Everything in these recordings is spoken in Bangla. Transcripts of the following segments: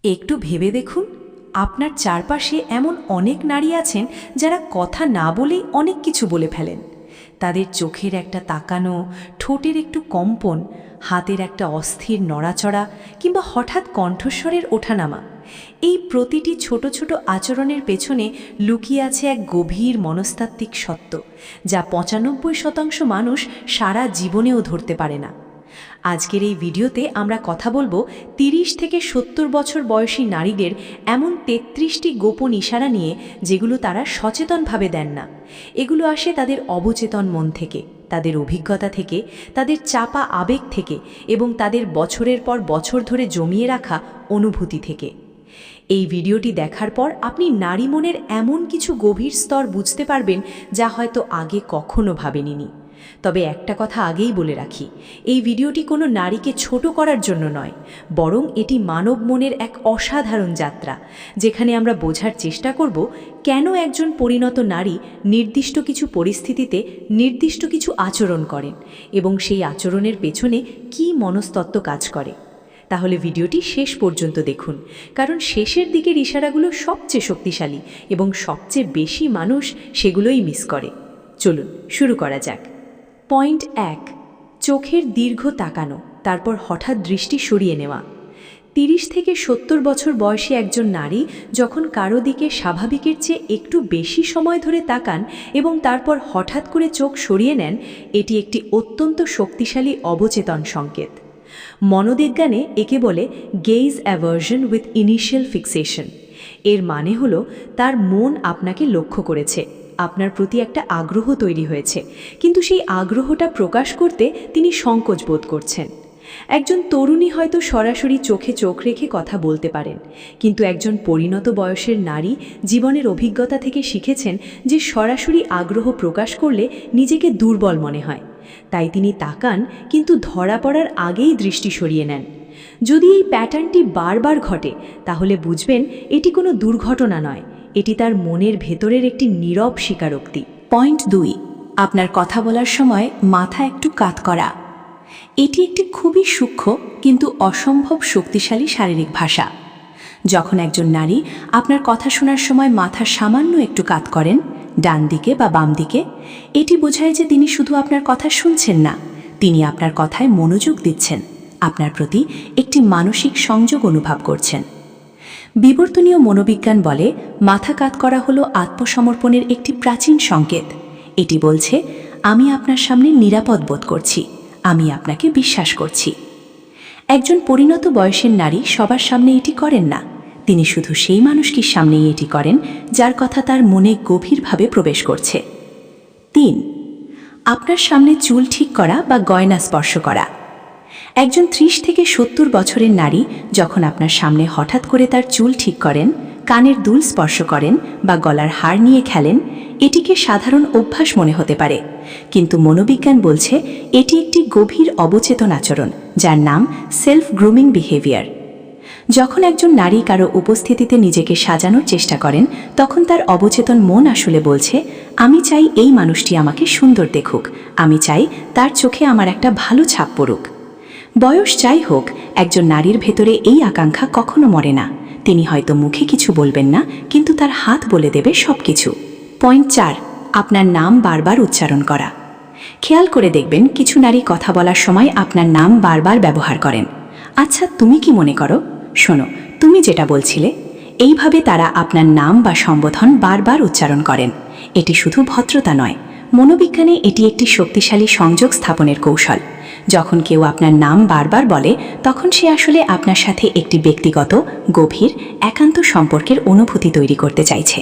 একটু ভেবে দেখুন, আপনার চারপাশে এমন অনেক নারী আছেন যারা কথা না বলেই অনেক কিছু বলে ফেলেন। তাদের চোখের একটা তাকানো, ঠোঁটের একটু কম্পন, হাতের একটা অস্থির নড়াচড়া কিংবা হঠাৎ কণ্ঠস্বরের ওঠানামা, এই প্রতিটি ছোট ছোট আচরণের পেছনে লুকিয়ে আছে এক গভীর মনস্তাত্ত্বিক সত্য, যা ৯৫% মানুষ সারা জীবনেও ধরতে পারে না। আজকের এই ভিডিওতে আমরা কথা বলবো ৩০ থেকে ৭০ বছর বয়সী নারীদের এমন ৩৩টি গোপন ইশারা নিয়ে, যেগুলো তারা সচেতনভাবে দেন না। এগুলো আসে তাদের অবচেতন মন থেকে, তাদের অভিজ্ঞতা থেকে, তাদের চাপা আবেগ থেকে এবং তাদের বছরের পর বছর ধরে জমিয়ে রাখা অনুভূতি থেকে। এই ভিডিওটি দেখার পর আপনি নারী মনের এমন কিছু গভীর স্তর বুঝতে পারবেন যা হয়তো আগে কখনো ভাবেননি। তবে একটা কথা আগেই বলে রাখি, এই ভিডিওটি কোনো নারীকে ছোট করার জন্য নয়, বরং এটি মানব মনের এক অসাধারণ যাত্রা, যেখানে আমরা বোঝার চেষ্টা করব কেন একজন পরিণত নারী নির্দিষ্ট কিছু পরিস্থিতিতে নির্দিষ্ট কিছু আচরণ করেন এবং সেই আচরণের পেছনে কী মনস্তত্ত্ব কাজ করে। তাহলে ভিডিওটি শেষ পর্যন্ত দেখুন, কারণ শেষের দিকের ইশারাগুলো সবচেয়ে শক্তিশালী এবং সবচেয়ে বেশি মানুষ সেগুলোই মিস করে। চলুন শুরু করা যাক। পয়েন্ট ১, চোখের দীর্ঘ তাকানো, তারপর হঠাৎ দৃষ্টি সরিয়ে নেওয়া। ৩০ থেকে ৭০ বছর বয়সী একজন নারী যখন কারো দিকে স্বাভাবিকের চেয়ে একটু বেশি সময় ধরে তাকান এবং তারপর হঠাৎ করে চোখ সরিয়ে নেন, এটি একটি অত্যন্ত শক্তিশালী অবচেতন সংকেত। মনোবিজ্ঞানে একে বলে গেজ অ্যাভার্জন উইথ ইনিশিয়াল ফিক্সেশন। এর মানে হলো তার মন আপনাকে লক্ষ্য করেছে, আপনার প্রতি একটা আগ্রহ তৈরি হয়েছে, কিন্তু সেই আগ্রহটা প্রকাশ করতে তিনি সংকোচ বোধ করছেন। একজন তরুণী হয়তো সরাসরি চোখে চোখ রেখে কথা বলতে পারেন, কিন্তু একজন পরিণত বয়সের নারী জীবনের অভিজ্ঞতা থেকে শিখেছেন যে সরাসরি আগ্রহ প্রকাশ করলে নিজেকে দুর্বল মনে হয়। তাই তিনি তাকান, কিন্তু ধরা পড়ার আগেই দৃষ্টি সরিয়ে নেন। যদি এই প্যাটার্নটি বারবার ঘটে, তাহলে বুঝবেন এটি কোনো দুর্ঘটনা নয়, এটি তার মনের ভেতরের একটি নীরব স্বীকারোক্তি। পয়েন্ট ২, আপনার কথা বলার সময় মাথা একটু কাত করা। এটি একটি খুবই সূক্ষ্ম কিন্তু অসম্ভব শক্তিশালী শারীরিক ভাষা। যখন একজন নারী আপনার কথা শোনার সময় মাথা সামান্য একটু কাত করেন, ডান দিকে বা বাম দিকে, এটি বোঝায় যে তিনি শুধু আপনার কথা শুনছেন না, তিনি আপনার কথায় মনোযোগ দিচ্ছেন, আপনার প্রতি একটি মানসিক সংযোগ অনুভব করছেন। বিবর্তনীয় মনোবিজ্ঞান বলে মাথা কাত করা হলো আত্মসমর্পণের একটি প্রাচীন সংকেত। এটি বলছে, আমি আপনার সামনে নিরাপদ বোধ করছি, আমি আপনাকে বিশ্বাস করছি। একজন পরিণত বয়সের নারী সবার সামনে এটি করেন না, তিনি শুধু সেই মানুষটির সামনেই এটি করেন যার কথা তার মনে গভীরভাবে প্রবেশ করছে। ৩, আপনার সামনে চুল ঠিক করা বা গয়না স্পর্শ করা। একজন ৩০ থেকে ৭০ বছরের নারী যখন আপনার সামনে হঠাৎ করে তার চুল ঠিক করেন, কানের দুল স্পর্শ করেন বা গলার হার নিয়ে খেলেন, এটিকে সাধারণ অভ্যাস মনে হতে পারে, কিন্তু মনোবিজ্ঞান বলছে এটি একটি গভীর অবচেতন আচরণ, যার নাম সেলফ গ্রুমিং বিহেভিয়ার। যখন একজন নারী কারো উপস্থিতিতে নিজেকে সাজানোর চেষ্টা করেন, তখন তার অবচেতন মন আসলে বলছে, আমি চাই এই মানুষটি আমাকে সুন্দর দেখুক, আমি চাই তার চোখে আমার একটা ভালো ছাপ পড়ুক। বয়স যাই হোক, একজন নারীর ভেতরে এই আকাঙ্ক্ষা কখনো মরে না। তিনি হয়তো মুখে কিছু বলবেন না, কিন্তু তার হাত বলে দেবে সব কিছু। পয়েন্ট ৪, আপনার নাম বারবার উচ্চারণ করা। খেয়াল করে দেখবেন কিছু নারী কথা বলার সময় আপনার নাম বারবার ব্যবহার করেন। আচ্ছা, তুমি কি মনে করো? শোনো, তুমি যেটা বলছিলে। এইভাবে তারা আপনার নাম বা সম্বোধন বারবার উচ্চারণ করেন। এটি শুধু ভদ্রতা নয়, মনোবিজ্ঞানে এটি একটি শক্তিশালী সংযোগ স্থাপনের কৌশল। যখন কেউ আপনার নাম বারবার বলে, তখন সে আসলে আপনার সাথে একটি ব্যক্তিগত, গভীর, একান্ত সম্পর্কের অনুভূতি তৈরি করতে চাইছে।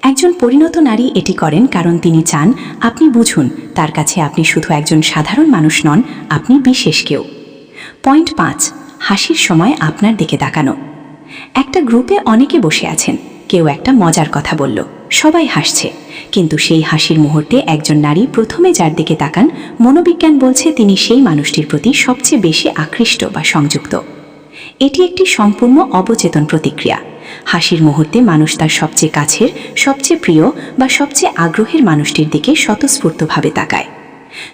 একজন পরিণত নারী এটি করেন কারণ তিনি চান আপনি বুঝুন তার কাছে আপনি শুধু একজন সাধারণ মানুষ নন, আপনি বিশেষ কেউ। পয়েন্ট ৫, হাসির সময় আপনার দিকে তাকানো। একটা গ্রুপে অনেকে বসে আছেন, কেউ একটা মজার কথা বলল, সবাই হাসছে, কিন্তু সেই হাসির মুহূর্তে একজন নারী প্রথমে যার দিকে তাকান, মনোবিজ্ঞান বলছে তিনি সেই মানুষটির প্রতি সবচেয়ে বেশি আকৃষ্ট বা সংযুক্ত। এটি একটি সম্পূর্ণ অবচেতন প্রতিক্রিয়া। হাসির মুহূর্তে মানুষ তার সবচেয়ে কাছের, সবচেয়ে প্রিয় বা সবচেয়ে আগ্রহের মানুষটির দিকে স্বতঃস্ফূর্তভাবে তাকায়।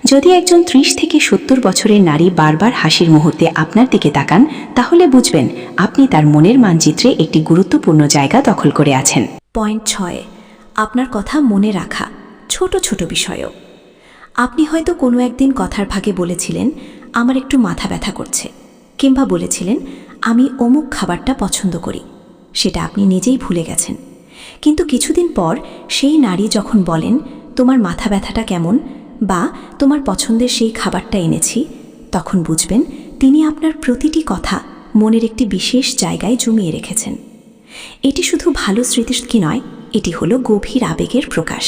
যদি একজন 30 থেকে 70 বছরের নারী বারবার হাসির মুহূর্তে আপনার দিকে তাকান, তাহলে বুঝবেন আপনি তার মনের মানচিত্রে একটি গুরুত্বপূর্ণ জায়গা দখল করে আছেন। পয়েন্ট 6, আপনার কথা মনে রাখা ছোট ছোট বিষয়ও। আপনি হয়তো কোনো একদিন কথার ভাগে বলেছিলেন, আমার একটু মাথা ব্যথা করছে, কিংবা বলেছিলেন, আমি অমুক খাবারটা পছন্দ করি। সেটা আপনি নিজেই ভুলে গেছেন। কিন্তু কিছুদিন পর সেই নারী যখন বলেন, তোমার মাথা ব্যথাটা কেমন, বা তোমার পছন্দের সেই খাবারটা এনেছি, তখন বুঝবেন তিনি আপনার প্রতিটি কথা মনের একটি বিশেষ জায়গায় জমিয়ে রেখেছেন। এটি শুধু ভালো স্মৃতি নয়, এটি হলো গভীর আবেগের প্রকাশ।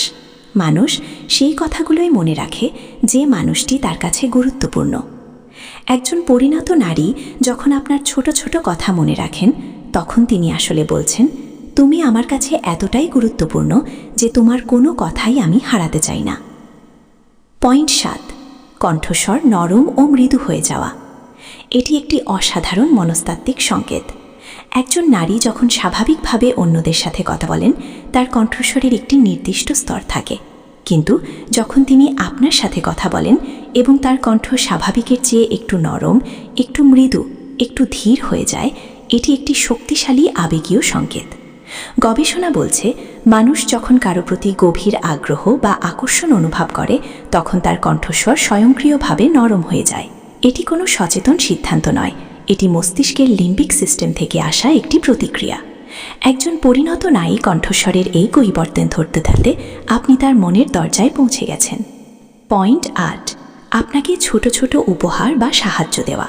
মানুষ সেই কথাগুলোই মনে রাখে যে মানুষটি তার কাছে গুরুত্বপূর্ণ। একজন পরিণত নারী যখন আপনার ছোট ছোট কথা মনে রাখেন, তখন তিনি আসলে বলছেন, তুমি আমার কাছে এতটাই গুরুত্বপূর্ণ যে তোমার কোনো কথাই আমি হারাতে চাই না। পয়েন্ট 7, কণ্ঠস্বর নরম ও মৃদু হয়ে যাওয়া। এটি একটি অসাধারণ মনস্তাত্ত্বিক সংকেত। একজন নারী যখন স্বাভাবিকভাবে অন্যদের সাথে কথা বলেন, তার কণ্ঠস্বরের একটি নির্দিষ্ট স্তর থাকে। কিন্তু যখন তিনি আপনার সাথে কথা বলেন এবং তার কণ্ঠ স্বাভাবিকের চেয়ে একটু নরম, একটু মৃদু, একটু ধীর হয়ে যায়, এটি একটি শক্তিশালী আবেগীয় সংকেত। গবেষণা বলছে, মানুষ যখন কারো প্রতি গভীর আগ্রহ বা আকর্ষণ অনুভব করে, তখন তার কণ্ঠস্বর স্বয়ংক্রিয়ভাবে নরম হয়ে যায়। এটি কোনো সচেতন সিদ্ধান্ত নয়, এটি মস্তিষ্কের লিম্বিক সিস্টেম থেকে আসা একটি প্রতিক্রিয়া। একজন পরিণত নারী কণ্ঠস্বরের এই পরিবর্তন ধরতে ধরতে আপনি তার মনের দরজায় পৌঁছে গেছেন। পয়েন্ট 8, আপনাকে ছোট ছোট উপহার বা সাহায্য দেওয়া।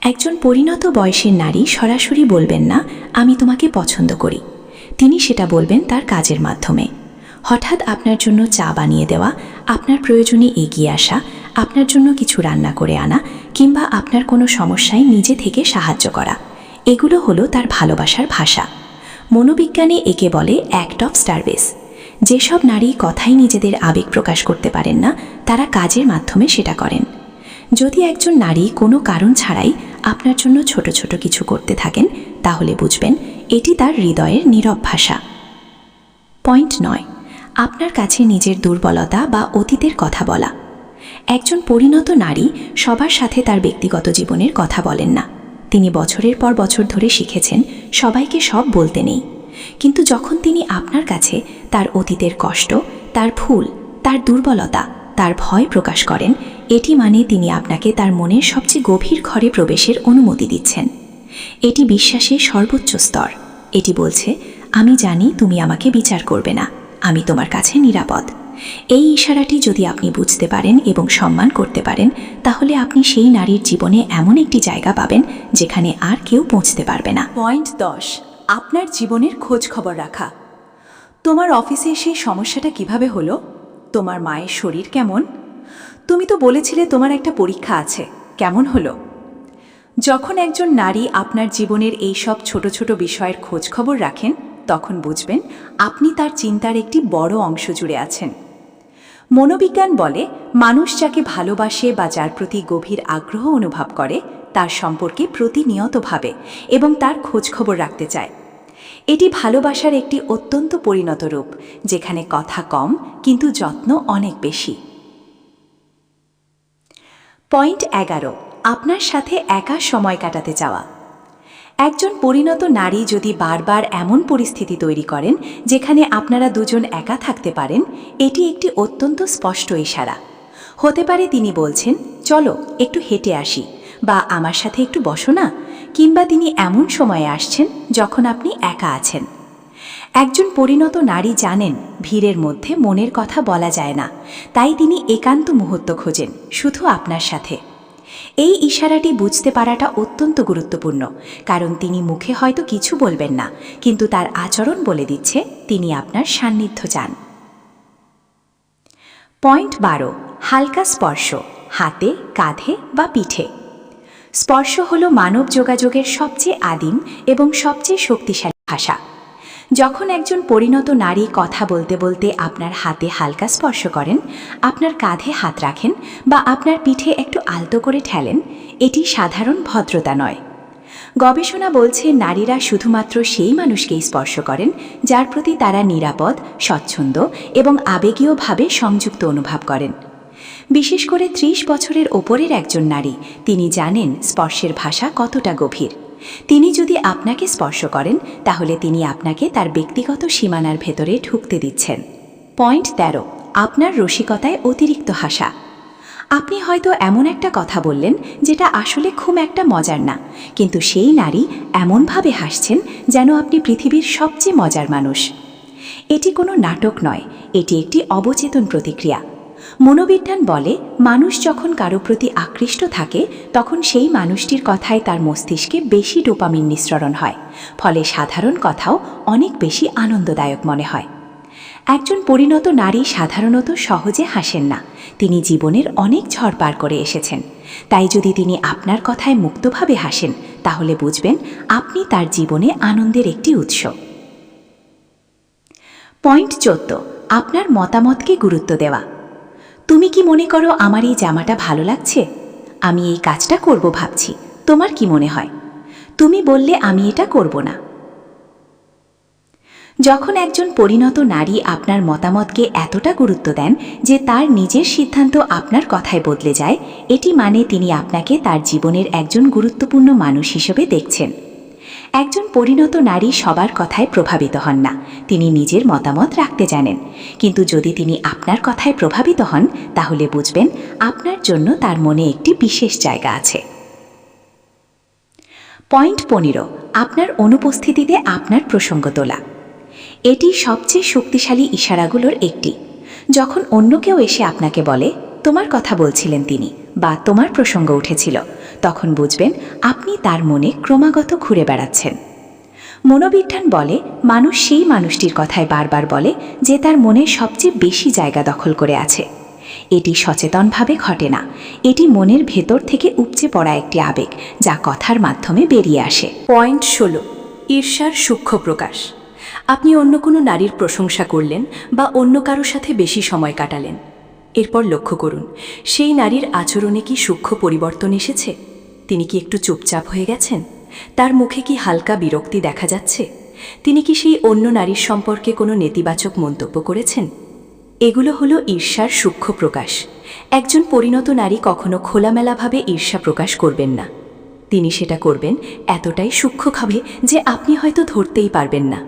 একজন পরিণত বয়সের নারী সরাসরি বলবেন না, আমি তোমাকে পছন্দ করি। তিনি সেটা বলবেন তার কাজের মাধ্যমে। হঠাৎ আপনার জন্য চা বানিয়ে দেওয়া, আপনার প্রয়োজনে এগিয়ে আসা, আপনার জন্য কিছু রান্না করে আনা, কিংবা আপনার কোনো সমস্যায় নিজে থেকে সাহায্য করা, এগুলো হলো তার ভালোবাসার ভাষা। মনোবিজ্ঞানে একে বলে অ্যাক্ট অফ সার্ভিস। যেসব নারী কথাই নিজেদের আবেগ প্রকাশ করতে পারেন না, তারা কাজের মাধ্যমে সেটা করেন। যদি একজন নারী কোনো কারণ ছাড়াই আপনার জন্য ছোট ছোট কিছু করতে থাকেন, তাহলে বুঝবেন এটি তার হৃদয়ের নীরব ভাষা। পয়েন্ট 9, আপনার কাছে নিজের দুর্বলতা বা অতীতের কথা বলা। একজন পরিণত নারী সবার সাথে তার ব্যক্তিগত জীবনের কথা বলেন না। তিনি বছরের পর বছর ধরে শিখেছেন সবাইকে সব বলতে নেই। কিন্তু যখন তিনি আপনার কাছে তার অতীতের কষ্ট, তার ভুল, তার দুর্বলতা, তার ভয় প্রকাশ করেন, এটি মানে তিনি আপনাকে তার মনের সবচেয়ে গভীর ঘরে প্রবেশের অনুমতি দিচ্ছেন। এটি বিশ্বাসের সর্বোচ্চ স্তর। এটি বলছে, আমি জানি তুমি আমাকে বিচার করবে না, আমি তোমার কাছে নিরাপদ। এই ইশারাটি যদি আপনি বুঝতে পারেন এবং সম্মান করতে পারেন, তাহলে আপনি সেই নারীর জীবনে এমন একটি জায়গা পাবেন যেখানে আর কেউ পৌঁছতে পারবে না। পয়েন্ট 10, আপনার জীবনের খোঁজ খবর রাখা। তোমার অফিসে সেই সমস্যাটা কিভাবে হলো? তোমার মায়ের শরীর কেমন? তুমি তো বলেছিলে তোমার একটা পরীক্ষা আছে, কেমন হলো? যখন একজন নারী আপনার জীবনের এই সব ছোট ছোট বিষয়ের খোঁজ খবর রাখেন, তখন বুঝবেন আপনি তার চিন্তার একটি বড় অংশ জুড়ে আছেন। মনোবিজ্ঞান বলে, মানুষ যাকে ভালোবাসে বা যার প্রতি গভীর আগ্রহ অনুভব করে, তার সম্পর্কে প্রতিনিয়ত ভাবে এবং তার খোঁজ খবর রাখতে চায়। এটি ভালোবাসার একটি অত্যন্ত পরিণত রূপ, যেখানে কথা কম কিন্তু যত্ন অনেক বেশি। পয়েন্ট 11, আপনার সাথে একা সময় কাটাতে চাওয়া। একজন পরিণত নারী যদি বারবার এমন পরিস্থিতি তৈরি করেন যেখানে আপনারা দুজন একা থাকতে পারেন, এটি একটি অত্যন্ত স্পষ্ট ইশারা। হতে পারে তিনি বলছেন, চলো একটু হেঁটে আসি, বা আমার সাথে একটু বসো না, কিংবা তিনি এমন সময়ে আসছেন যখন আপনি একা আছেন। একজন পরিণত নারী জানেন ভিড়ের মধ্যে মনের কথা বলা যায় না, তাই তিনি একান্ত মুহূর্ত খোঁজেন শুধু আপনার সাথে। এই ইশারাটি বুঝতে পারাটা অত্যন্ত গুরুত্বপূর্ণ, কারণ তিনি মুখে হয়তো কিছু বলবেন না, কিন্তু তার আচরণ বলে দিচ্ছে তিনি আপনার সান্নিধ্য চান। পয়েন্ট 12, হালকা স্পর্শ, হাতে, কাঁধে বা পিঠে। স্পর্শ হলো মানব যোগাযোগের সবচেয়ে আদিম এবং সবচেয়ে শক্তিশালী ভাষা। যখন একজন পরিণত নারী কথা বলতে বলতে আপনার হাতে হালকা স্পর্শ করেন, আপনার কাঁধে হাত রাখেন বা আপনার পিঠে একটু আলতো করে ঠেলেন, এটি সাধারণ ভদ্রতা নয়। গবেষণা বলছে নারীরা শুধুমাত্র সেই মানুষকেই স্পর্শ করেন যার প্রতি তারা নিরাপদ, স্বচ্ছন্দ এবং আবেগীয়ভাবে সংযুক্ত অনুভব করেন। বিশেষ করে ৩০ বছরের ওপরের একজন নারী, তিনি জানেন স্পর্শের ভাষা কতটা গভীর। তিনি যদি আপনাকে স্পর্শ করেন তাহলে তিনি আপনাকে তার ব্যক্তিগত সীমানার ভেতরে ঢুকতে দিচ্ছেন। পয়েন্ট ১৩, আপনার রসিকতায় অতিরিক্ত হাসা। আপনি হয়তো এমন একটা কথা বললেন যেটা আসলে খুব একটা মজার না, কিন্তু সেই নারী এমনভাবে হাসছেন যেন আপনি পৃথিবীর সবচেয়ে মজার মানুষ। এটি কোনো নাটক নয়, এটি একটি অবচেতন প্রতিক্রিয়া। মনোবিজ্ঞান বলে, মানুষ যখন কারো প্রতি আকৃষ্ট থাকে তখন সেই মানুষটির কথায় তার মস্তিষ্কে বেশি ডোপামিন নিঃসরণ হয়, ফলে সাধারণ কথাও অনেক বেশি আনন্দদায়ক মনে হয়। একজন পরিণত নারী সাধারণত সহজে হাসেন না, তিনি জীবনের অনেক ঝড় পার করে এসেছেন। তাই যদি তিনি আপনার কথায় মুক্তভাবে হাসেন তাহলে বুঝবেন আপনি তার জীবনে আনন্দের একটি উৎস। পয়েন্ট ১৪, আপনার মতামতকে গুরুত্ব দেওয়া। তুমি কি মনে করো আমার এই জামাটা ভালো লাগছে? আমি এই কাজটা করব ভাবছি, তোমার কি মনে হয়? তুমি বললে আমি এটা করব না। যখন একজন পরিণত নারী আপনার মতামতকে এতটা গুরুত্ব দেন যে তার নিজের সিদ্ধান্ত আপনার কথায় বদলে যায়, এটি মানে তিনি আপনাকে তার জীবনের একজন গুরুত্বপূর্ণ মানুষ হিসেবে দেখছেন। একজন পরিণত নারী সবার কথায় প্রভাবিত হন না, তিনি নিজের মতামত রাখতে জানেন। কিন্তু যদি তিনি আপনার কথায় প্রভাবিত হন তাহলে বুঝবেন আপনার জন্য তার মনে একটি বিশেষ জায়গা আছে। পয়েন্ট ১৫, আপনার অনুপস্থিতিতে আপনার প্রসঙ্গ তোলা। এটি সবচেয়ে শক্তিশালী ইশারাগুলোর একটি। যখন অন্য কেউ এসে আপনাকে বলে, তোমার কথা বলছিলেন তিনি, বা তোমার প্রসঙ্গ উঠেছিল, তখন বুঝবেন আপনি তার মনে ক্রমাগত ঘুরে বেড়াচ্ছেন। মনোবিজ্ঞান বলে, মানুষ সেই মানুষটির কথায় বারবার বলে যে তার মনে সবচেয়ে বেশি জায়গা দখল করে আছে। এটি সচেতনভাবে ঘটে না, এটি মনের ভেতর থেকে উপচে পড়া একটি আবেগ যা কথার মাধ্যমে বেরিয়ে আসে। পয়েন্ট ১৬, ঈর্ষার সূক্ষ্ম প্রকাশ। আপনি অন্য কোনো নারীর প্রশংসা করলেন বা অন্য কারোর সাথে বেশি সময় কাটালেন। এরপর লক্ষ্য করুন সেই নারীর আচরণে কি সূক্ষ্ম পরিবর্তন এসেছে। তিনি কি একটু চুপচাপ হয়ে গেছেন? তার মুখে কি হালকা বিরক্তি দেখা যাচ্ছে? তিনি কি সেই অন্য নারীর সম্পর্কে কোনো নেতিবাচক মন্তব্য করেছেন? এগুলো হলো ঈর্ষার সূক্ষ্ম প্রকাশ। একজন পরিণত নারী কখনো খোলামেলাভাবে ঈর্ষা প্রকাশ করবেন না। তিনি সেটা করবেন এতটাই সূক্ষ্মভাবে যে আপনি হয়তো ধরতেই পারবেন না।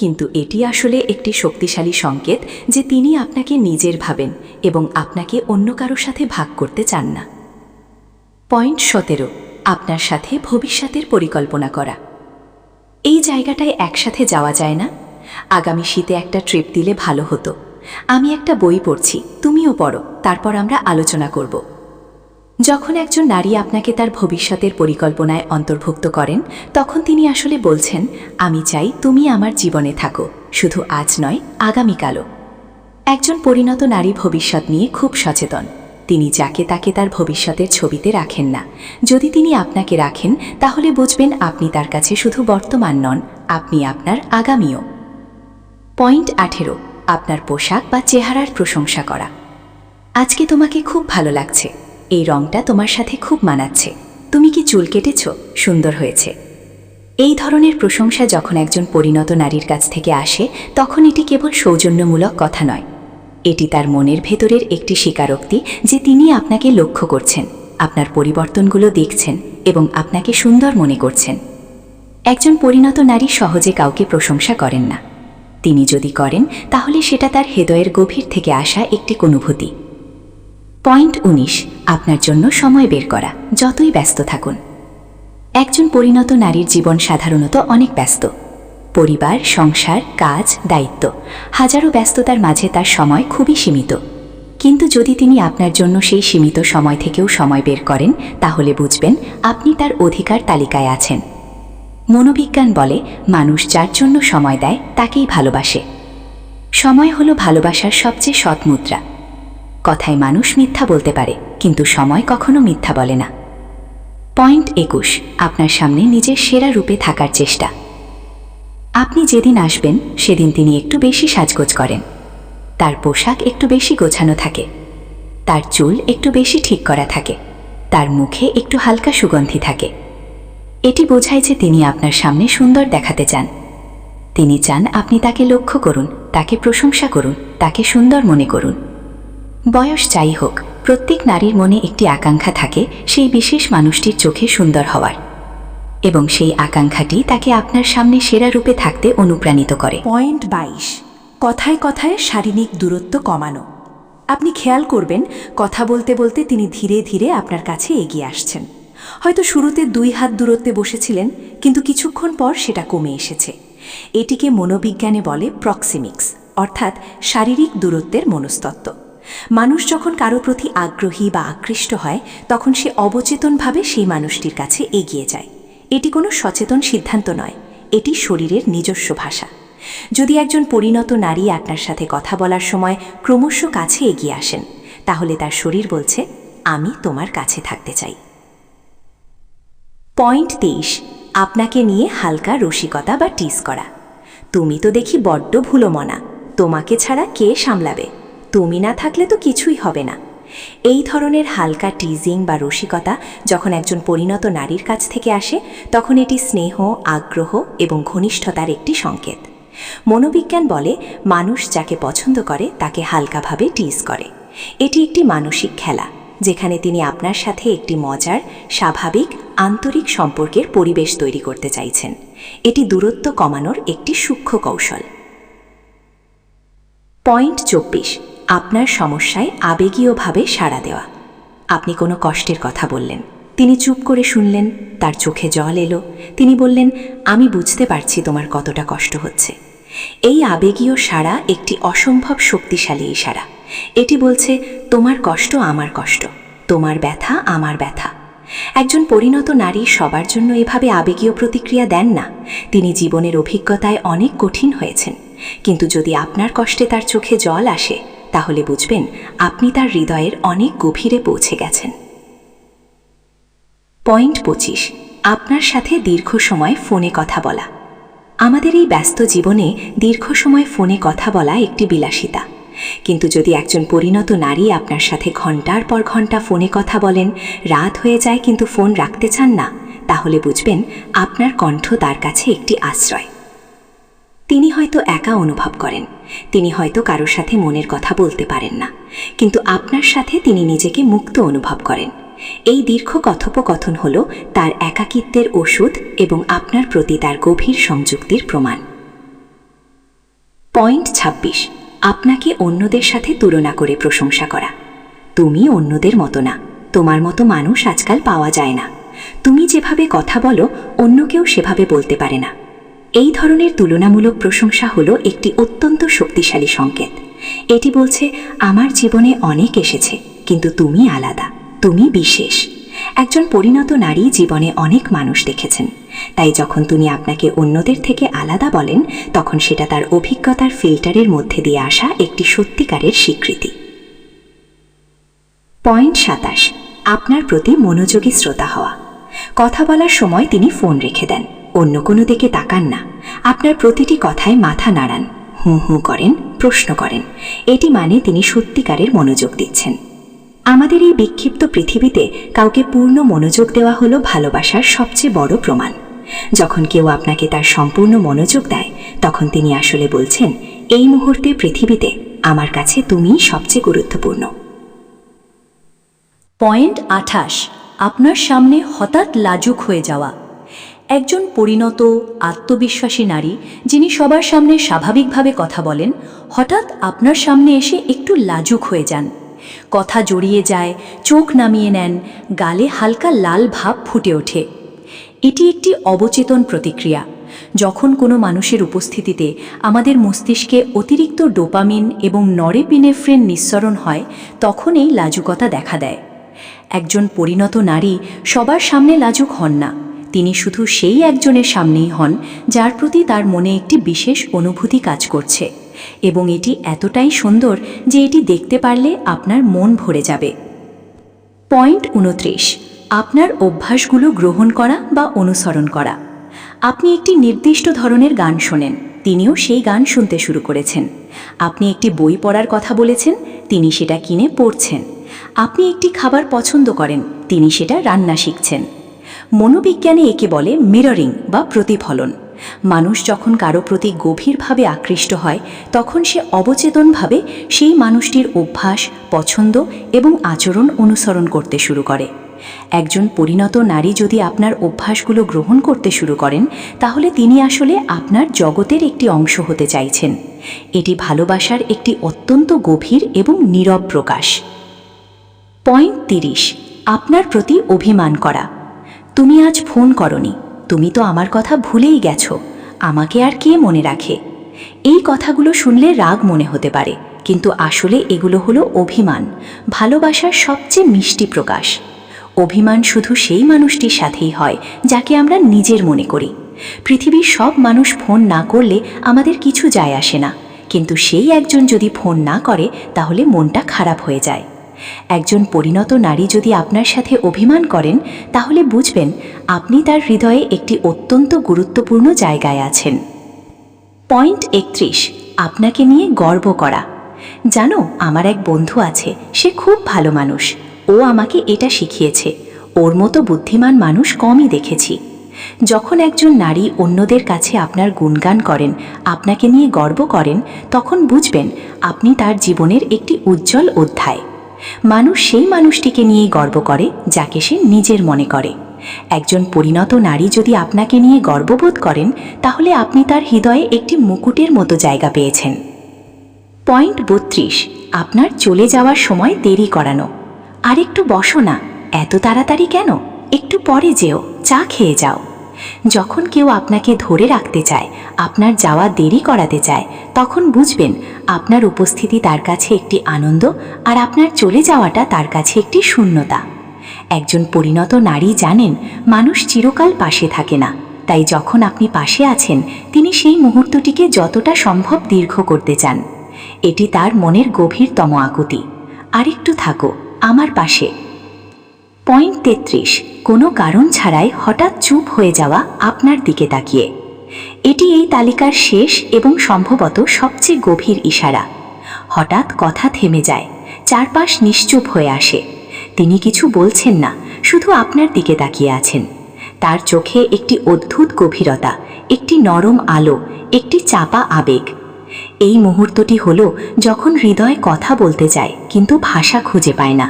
কিন্তু এটি আসলে একটি শক্তিশালী সংকেত যে তিনি আপনাকে নিজের ভাবেন এবং আপনাকে অন্য কারোর সাথে ভাগ করতে চান না। পয়েন্ট ১৭, আপনার সাথে ভবিষ্যতের পরিকল্পনা করা। এই জায়গাটায় একসাথে যাওয়া যায় না? আগামী শীতে একটা ট্রিপ দিলে ভালো হতো। আমি একটা বই পড়ছি, তুমিও পড়ো, তারপর আমরা আলোচনা করব। যখন একজন নারী আপনাকে তার ভবিষ্যতের পরিকল্পনায় অন্তর্ভুক্ত করেন তখন তিনি আসলে বলছেন, আমি চাই তুমি আমার জীবনে থাকো, শুধু আজ নয়, আগামীকালও। একজন পরিণত নারী ভবিষ্যৎ নিয়ে খুব সচেতন। তিনি যাকে তাকে তার ভবিষ্যতের ছবিতে রাখেন না। যদি তিনি আপনাকে রাখেন তাহলে বুঝবেন আপনি তার কাছে শুধু বর্তমান নন, আপনি আপনার আগামীও। পয়েন্ট ১৮, আপনার পোশাক বা চেহারার প্রশংসা করা। আজকে তোমাকে খুব ভালো লাগছে, এই রংটা তোমার সাথে খুব মানাচ্ছে, তুমি কি চুল কেটেছ, সুন্দর হয়েছে। এই ধরনের প্রশংসা যখন একজন পরিণত নারীর কাছ থেকে আসে তখন এটি কেবল সৌজন্যমূলক কথা নয়, এটি তার মনের ভেতরের একটি স্বীকারোক্তি যে তিনি আপনাকে লক্ষ্য করছেন, আপনার পরিবর্তনগুলো দেখছেন এবং আপনাকে সুন্দর মনে করছেন। একজন পরিণত নারী সহজে কাউকে প্রশংসা করেন না। তিনি যদি করেন তাহলে সেটা তার হৃদয়ের গভীর থেকে আসা একটি অনুভূতি। পয়েন্ট ১৯, আপনার জন্য সময় বের করা, যতই ব্যস্ত থাকুন। একজন পরিণত নারীর জীবন সাধারণত অনেক ব্যস্ত। পরিবার, সংসার, কাজ, দায়িত্ব, হাজারো ব্যস্ততার মাঝে তার সময় খুবই সীমিত। কিন্তু যদি তিনি আপনার জন্য সেই সীমিত সময় থেকেও সময় বের করেন তাহলে বুঝবেন আপনি তার অধিকার তালিকায় আছেন। মনোবিজ্ঞান বলে, মানুষ যার জন্য সময় দেয় তাকেই ভালোবাসে। সময় হলো ভালোবাসার সবচেয়ে সৎ মুদ্রা। কথায় মানুষ মিথ্যা বলতে পারে, কিন্তু সময় কখনো মিথ্যা বলে না। পয়েন্ট ২১, আপনার সামনে নিজের সেরা রূপে থাকার চেষ্টা। আপনি যেদিন আসবেন সেদিন তিনি একটু বেশি সাজগোজ করেন। তার পোশাক একটু বেশি গোছানো থাকে, তার চুল একটু বেশি ঠিক করা থাকে, তার মুখে একটু হালকা সুগন্ধি থাকে। এটি বোঝায় যে তিনি আপনার সামনে সুন্দর দেখাতে চান। তিনি চান আপনি তাকে লক্ষ্য করুন, তাকে প্রশংসা করুন, তাকে সুন্দর মনে করুন। বয়স যাই হোক, প্রত্যেক নারীর মনে একটি আকাঙ্ক্ষা থাকে সেই বিশেষ মানুষটির চোখে সুন্দর হওয়ার, এবং সেই আকাঙ্ক্ষাটি তাকে আপনার সামনে সেরা রূপে থাকতে অনুপ্রাণিত করে। পয়েন্ট 22, কথায় কথায় শারীরিক দূরত্ব কমানো। আপনি খেয়াল করবেন কথা বলতে বলতে তিনি ধীরে ধীরে আপনার কাছে এগিয়ে আসছেন। হয়তো শুরুতে 2 হাত দূরত্বে বসেছিলেন, কিন্তু কিছুক্ষণ পর সেটা কমে এসেছে। এটিকে মনোবিজ্ঞানে বলে প্রক্সিমিক্স, অর্থাৎ শারীরিক দূরত্বের মনস্তত্ত্ব। মানুষ যখন কারো প্রতি আগ্রহী বা আকৃষ্ট হয়, তখন সে অবচেতনভাবে সেই মানুষটির কাছে এগিয়ে যায়। এটি কোনো সচেতন সিদ্ধান্ত নয়, এটি শরীরের নিজস্ব ভাষা। যদি একজন পরিণত নারী আপনার সাথে কথা বলার সময় ক্রমশ কাছে এগিয়ে আসেন, তাহলে তার শরীর বলছে, আমি তোমার কাছে থাকতে চাই। পয়েন্ট 23, আপনাকে নিয়ে হালকা রসিকতা বা টিজ করা। তুমি তো দেখি বড্ড ভুলো মনা, তোমাকে ছাড়া কে সামলাবে, তুমি না থাকলে তো কিছুই হবে না। এই ধরনের হালকা টিজিং বা রসিকতা যখন একজন পরিণত নারীর কাছ থেকে আসে, তখন এটি স্নেহ, আগ্রহ এবং ঘনিষ্ঠতার একটি সংকেত। মনোবিজ্ঞান বলে মানুষ যাকে পছন্দ করে তাকে হালকাভাবে টিজ করে। এটি একটি মানসিক খেলা, যেখানে তিনি আপনার সাথে একটি মজার, স্বাভাবিক, আন্তরিক সম্পর্কের পরিবেশ তৈরি করতে চাইছেন। এটি দূরত্ব কমানোর একটি সূক্ষ্ম কৌশল। পয়েন্ট 24, আপনার সমস্যায় আবেগীয়ভাবে সাড়া দেওয়া। আপনি কোনো কষ্টের কথা বললেন, তিনি চুপ করে শুনলেন, তার চোখে জল এলো, তিনি বললেন, আমি বুঝতে পারছি তোমার কতটা কষ্ট হচ্ছে। এই আবেগীয় সাড়া একটি অসম্ভব শক্তিশালী ইশারা। এটি বলছে, তোমার কষ্ট আমার কষ্ট, তোমার ব্যথা আমার ব্যথা। একজন পরিণত নারী সবার জন্য এভাবে আবেগীয় প্রতিক্রিয়া দেন না। তিনি জীবনের অভিজ্ঞতায় অনেক কঠিন হয়েছেন, কিন্তু যদি আপনার কষ্টে তার চোখে জল আসে, তাহলে বুঝবেন আপনি তার হৃদয়ের অনেক গভীরে পৌঁছে গেছেন। পয়েন্ট 25, আপনার সাথে দীর্ঘ সময় ফোনে কথা বলা। আমাদের এই ব্যস্ত জীবনে দীর্ঘ সময় ফোনে কথা বলা একটি বিলাসিতা, কিন্তু যদি একজন পরিণত নারী আপনার সাথে ঘন্টার পর ঘন্টা ফোনে কথা বলেন, রাত হয়ে যায় কিন্তু ফোন রাখতে চান না, তাহলে বুঝবেন আপনার কণ্ঠ তার কাছে একটি আশ্রয়। তিনি হয়তো একা অনুভব করেন, তিনি হয়তো কারোর সাথে মনের কথা বলতে পারেন না, কিন্তু আপনার সাথে তিনি নিজেকে মুক্ত অনুভব করেন। এই দীর্ঘ কথোপকথন হল তার একাকিত্বের ওষুধ এবং আপনার প্রতি তার গভীর সংযুক্তির প্রমাণ। পয়েন্ট 26, আপনাকে অন্যদের সাথে তুলনা করে প্রশংসা করা। তুমি অন্যদের মতো না, তোমার মতো মানুষ আজকাল পাওয়া যায় না, তুমি যেভাবে কথা বলো অন্য কেউ সেভাবে বলতে পারে না। এই ধরনের তুলনামূলক প্রশংসা হলো একটি অত্যন্ত শক্তিশালী সংকেত। এটি বলছে, আমার জীবনে অনেক এসেছে, কিন্তু তুমি আলাদা, তুমি বিশেষ। একজন পরিণত নারী জীবনে অনেক মানুষ দেখেছেন, তাই যখন তিনি আপনাকে অন্যদের থেকে আলাদা বলেন, তখন সেটা তার অভিজ্ঞতার ফিল্টারের মধ্যে দিয়ে আসা একটি সত্যিকারের স্বীকৃতি। পয়েন্ট 27, আপনার প্রতি মনোযোগী শ্রোতা হওয়া। কথা বলার সময় তিনি ফোন রেখে দেন, অন্য কোনো দিকে তাকান না, আপনার প্রতিটি কথায় মাথা নাড়ান, হুঁ হুঁ করেন, প্রশ্ন করেন। এটি মানে তিনি সত্যিকারের মনোযোগ দিচ্ছেন। আমাদের এই বিক্ষিপ্ত পৃথিবীতে কাউকে পূর্ণ মনোযোগ দেওয়া হলো ভালোবাসার সবচেয়ে বড় প্রমাণ। যখন কেউ আপনাকে তার সম্পূর্ণ মনোযোগ দেয়, তখন তিনি আসলে বলছেন, এই মুহূর্তে পৃথিবীতে আমার কাছে তুমিই সবচেয়ে গুরুত্বপূর্ণ। পয়েন্ট 28, আপনার সামনে হঠাৎ লাজুক হয়ে যাওয়া। একজন পরিণত, আত্মবিশ্বাসী নারী যিনি সবার সামনে স্বাভাবিকভাবে কথা বলেন, হঠাৎ আপনার সামনে এসে একটু লাজুক হয়ে যান। কথা জড়িয়ে যায়, চোখ নামিয়ে নেন, গালে হালকা লাল ভাব ফুটে ওঠে। এটি একটি অবচেতন প্রতিক্রিয়া। যখন কোনো মানুষের উপস্থিতিতে আমাদের মস্তিষ্কে অতিরিক্ত ডোপামিন এবং নরেপিনেফ্রিন নিঃসরণ হয়, তখন এই লাজুকতা দেখা দেয়। একজন পরিণত নারী সবার সামনে লাজুক হন না, তিনি শুধু সেই একজনের সামনেই হন যার প্রতি তার মনে একটি বিশেষ অনুভূতি কাজ করছে, এবং এটি এতটাই সুন্দর যে এটি দেখতে পারলে আপনার মন ভরে যাবে। পয়েন্ট 29, আপনার অভ্যাসগুলো গ্রহণ করা বা অনুসরণ করা। আপনি একটি নির্দিষ্ট ধরনের গান শোনেন, তিনিও সেই গান শুনতে শুরু করেছেন। আপনি একটি বই পড়ার কথা বলেছেন, তিনি সেটা কিনে পড়ছেন। আপনি একটি খাবার পছন্দ করেন, তিনি সেটা রান্না শিখছেন। মনোবিজ্ঞানে একে বলে মিররিং বা প্রতিফলন। মানুষ যখন কারো প্রতি গভীরভাবে আকৃষ্ট হয় তখন সে অবচেতনভাবে সেই মানুষটির অভ্যাস, পছন্দ এবং আচরণ অনুসরণ করতে শুরু করে। একজন পরিণত নারী যদি আপনার অভ্যাসগুলো গ্রহণ করতে শুরু করেন, তাহলে তিনি আসলে আপনার জগতের একটি অংশ হতে চাইছেন। এটি ভালোবাসার একটি অত্যন্ত গভীর এবং নীরব প্রকাশ। পয়েন্ট 30, আপনার প্রতি অভিমান করা। তুমি আজ ফোন করনি, তুমি তো আমার কথা ভুলেই গেছো, আমাকে আর কে মনে রাখে। এই কথাগুলো শুনলে রাগ মনে হতে পারে, কিন্তু আসলে এগুলো হলো অভিমান, ভালোবাসার সবচেয়ে মিষ্টি প্রকাশ। অভিমান শুধু সেই মানুষটির সাথেই হয় যাকে আমরা নিজের মনে করি। পৃথিবীর সব মানুষ ফোন না করলে আমাদের কিছু যায় আসে না, কিন্তু সেই একজন যদি ফোন না করে তাহলে মনটা খারাপ হয়ে যায়। একজন পরিণত নারী যদি আপনার সাথে অভিমান করেন, তাহলে বুঝবেন আপনি তার হৃদয়ে একটি অত্যন্ত গুরুত্বপূর্ণ জায়গায় আছেন। পয়েন্ট 31, আপনাকে নিয়ে গর্ব করা। জানো, আমার এক বন্ধু আছে, সে খুব ভালো মানুষ, ও আমাকে এটা শিখিয়েছে, ওর মতো বুদ্ধিমান মানুষ কমই দেখেছি। যখন একজন নারী অন্যদের কাছে আপনার গুণগান করেন, আপনাকে নিয়ে গর্ব করেন, তখন বুঝবেন আপনি তার জীবনের একটি উজ্জ্বল অধ্যায়। মানুষ সেই মানুষটিকে নিয়েই গর্ব করে যাকে সে নিজের মনে করে। একজন পরিণত নারী যদি আপনাকে নিয়ে গর্ববোধ করেন, তাহলে আপনি তার হৃদয়ে একটি মুকুটের মতো জায়গা পেয়েছেন। পয়েন্ট 32, আপনার চলে যাওয়ার সময় দেরি করানো। আর একটু বসো না, এত তাড়াতাড়ি কেন, একটু পরে যেও, চা খেয়ে যাও। যখন কেউ আপনাকে ধরে রাখতে চায়, আপনার যাওয়া দেরি করাতে চায়, তখন বুঝবেন আপনার উপস্থিতি তার কাছে একটি আনন্দ, আর আপনার চলে যাওয়াটা তার কাছে একটি শূন্যতা। একজন পরিণত নারী জানেন মানুষ চিরকাল পাশে থাকে না, তাই যখন আপনি পাশে আছেন, তিনি সেই মুহূর্তটিকে যতটা সম্ভব দীর্ঘ করতে চান। এটি তার মনের গভীরতম আকুতি। আরেকটু থাকো আমার পাশে। পয়েন্ট 33, কোনো কারণ ছাড়াই হঠাৎ চুপ হয়ে যাওয়া আপনার দিকে তাকিয়ে। এটি এই তালিকার শেষ এবং সম্ভবত সবচেয়ে গভীর ইশারা। হঠাৎ কথা থেমে যায়, চারপাশ নিশ্চুপ হয়ে আসে। তিনি কিছু বলছেন না, শুধু আপনার দিকে তাকিয়ে আছেন। তার চোখে একটি অদ্ভুত গভীরতা, একটি নরম আলো, একটি চাপা আবেগ। এই মুহূর্তটি হলো যখন হৃদয় কথা বলতে চায় কিন্তু ভাষা খুঁজে পায় না।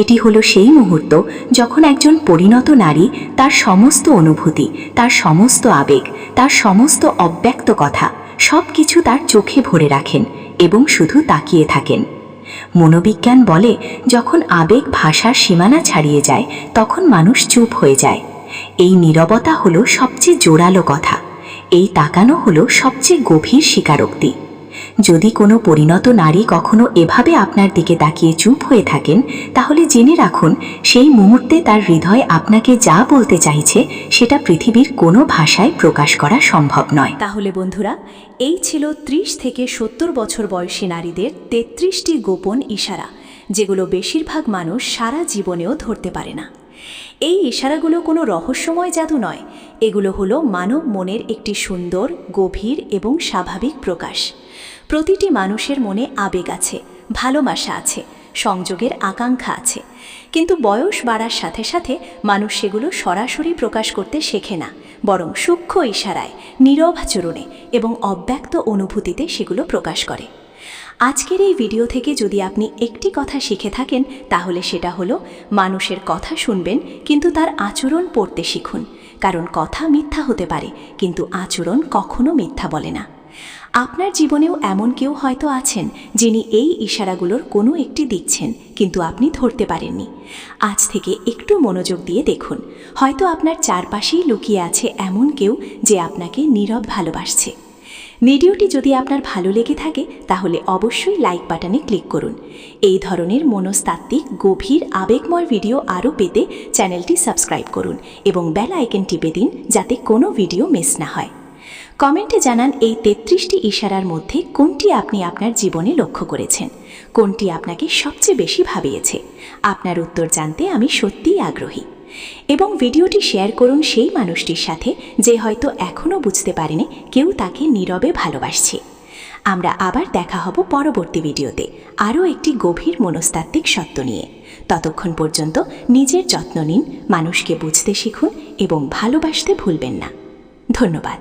এটি হলো সেই মুহূর্ত যখন একজন পরিণত নারী তার সমস্ত অনুভূতি, তার সমস্ত আবেগ, তার সমস্ত অব্যক্ত কথা সব কিছু তার চোখে ভরে রাখেন এবং শুধু তাকিয়ে থাকেন। মনোবিজ্ঞান বলে, যখন আবেগ ভাষার সীমানা ছাড়িয়ে যায়, তখন মানুষ চুপ হয়ে যায়। এই নীরবতা হলো সবচেয়ে জোরালো কথা, এই তাকানো হলো সবচেয়ে গভীর স্বীকারোক্তি। যদি কোনো পরিণত নারী কখনো এভাবে আপনার দিকে তাকিয়ে চুপ হয়ে থাকেন, তাহলে জেনে রাখুন সেই মুহূর্তে তার হৃদয় আপনাকে যা বলতে চাইছে সেটা পৃথিবীর কোনো ভাষায় প্রকাশ করা সম্ভব নয়। তাহলে বন্ধুরা, এই ছিল 30 থেকে 70 বছর বয়সী নারীদের 33টি গোপন ইশারা, যেগুলো বেশিরভাগ মানুষ সারা জীবনেও ধরতে পারে না। এই ইশারাগুলো কোনো রহস্যময় জাদু নয়, এগুলো হলো মানব মনের একটি সুন্দর, গভীর এবং স্বাভাবিক প্রকাশ। প্রতিটি মানুষের মনে আবেগ আছে, ভালোবাসা আছে, সংযোগের আকাঙ্ক্ষা আছে, কিন্তু বয়স বাড়ার সাথে সাথে মানুষ সেগুলো সরাসরি প্রকাশ করতে শেখে না, বরং সূক্ষ্ম ইশারায়, নীরব আচরণে এবং অব্যক্ত অনুভূতিতে সেগুলো প্রকাশ করে। আজকের এই ভিডিও থেকে যদি আপনি একটি কথা শিখে থাকেন, তাহলে সেটা হলো মানুষের কথা শুনবেন, কিন্তু তার আচরণ পড়তে শিখুন। কারণ কথা মিথ্যা হতে পারে, কিন্তু আচরণ কখনো মিথ্যা বলে না। আপনার জীবনেও এমন কেউ হয়তো আছেন যিনি এই ইশারাগুলোর কোনো একটি দিচ্ছেন, কিন্তু আপনি ধরতে পারেননি। আজ থেকে একটু মনোযোগ দিয়ে দেখুন, হয়তো আপনার চারপাশেই লুকিয়ে আছে এমন কেউ যে আপনাকে নীরব ভালোবাসছে। ভিডিওটি যদি আপনার ভালো লেগে থাকে, তাহলে অবশ্যই লাইক বাটনে ক্লিক করুন। এই ধরনের মনস্তাত্ত্বিক, গভীর, আবেগময় ভিডিও আরও পেতে চ্যানেলটি সাবস্ক্রাইব করুন এবং বেল আইকন টিপে দিন, যাতে কোনো ভিডিও মিস না হয়। কমেন্টে জানান এই 33টি ইশারার মধ্যে কোনটি আপনি আপনার জীবনে লক্ষ্য করেছেন, কোনটি আপনাকে সবচেয়ে বেশি ভাবিয়েছে। আপনার উত্তর জানতে আমি সত্যিই আগ্রহী। এবং ভিডিওটি শেয়ার করুন সেই মানুষটির সাথে যে হয়তো এখনও বুঝতে পারেনি কেউ তাকে নীরবে ভালোবাসছে। আমরা আবার দেখা হব পরবর্তী ভিডিওতে আরও একটি গভীর মনস্তাত্ত্বিক সত্য নিয়ে। ততক্ষণ পর্যন্ত নিজের যত্ন নিন, মানুষকে বুঝতে শিখুন এবং ভালোবাসতে ভুলবেন না। ধন্যবাদ।